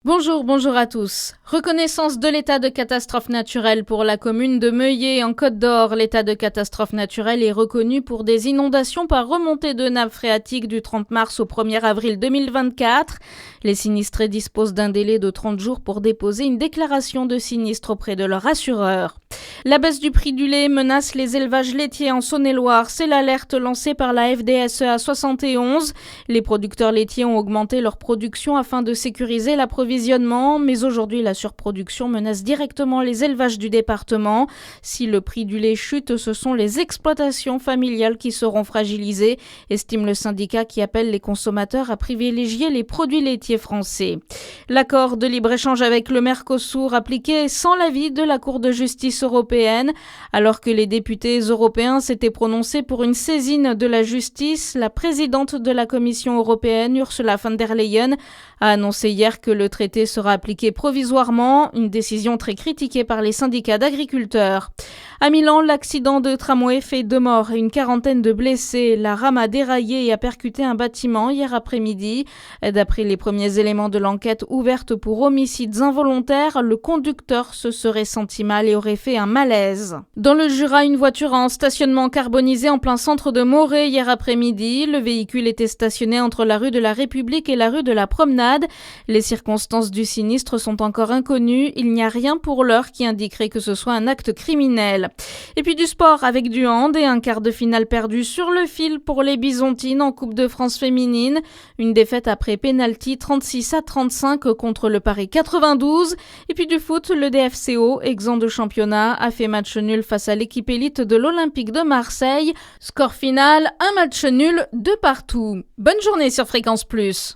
Bonjour à tous. Reconnaissance de l'état de catastrophe naturelle pour la commune de Meuillé en Côte d'Or. L'état de catastrophe naturelle est reconnu pour des inondations par remontée de nappes phréatiques du 30 mars au 1er avril 2024. Les sinistrés disposent d'un délai de 30 jours pour déposer une déclaration de sinistre auprès de leur assureur. La baisse du prix du lait menace les élevages laitiers en Saône-et-Loire. C'est l'alerte lancée par la FDSEA 71. Les producteurs laitiers ont augmenté leur production afin de sécuriser l'approvisionnement, mais aujourd'hui la surproduction menace directement les élevages du département. Si le prix du lait chute, ce sont les exploitations familiales qui seront fragilisées, estime le syndicat qui appelle les consommateurs à privilégier les produits laitiers français. L'accord de libre-échange avec le Mercosur appliqué sans l'avis de la Cour de justice européenne. Alors que les députés européens s'étaient prononcés pour une saisine de la justice, la présidente de la Commission européenne, Ursula von der Leyen, a annoncé hier que le traité sera appliqué provisoirement, une décision très critiquée par les syndicats d'agriculteurs. À Milan, l'accident de tramway fait 2 morts et une quarantaine de blessés. La rame a déraillé et a percuté un bâtiment hier après-midi. D'après les premiers éléments de l'enquête ouverte pour homicides involontaires, le conducteur se serait senti mal et aurait fait un malaise. Dans le Jura, une voiture en stationnement carbonisé en plein centre de Morée hier après-midi. Le véhicule était stationné entre la rue de la République et la rue de la Promenade. Les circonstances du sinistre sont encore inconnues. Il n'y a rien pour l'heure qui indiquerait que ce soit un acte criminel. Et puis du sport avec du hand et un quart de finale perdu sur le fil pour les Bisontines en Coupe de France féminine. Une défaite après pénalty 36-35 contre le Paris 92. Et puis du foot, le DFCO, exempt de championnat, a fait match nul face à l'équipe élite de l'Olympique de Marseille. Score final, un match nul de partout. Bonne journée sur Fréquence Plus.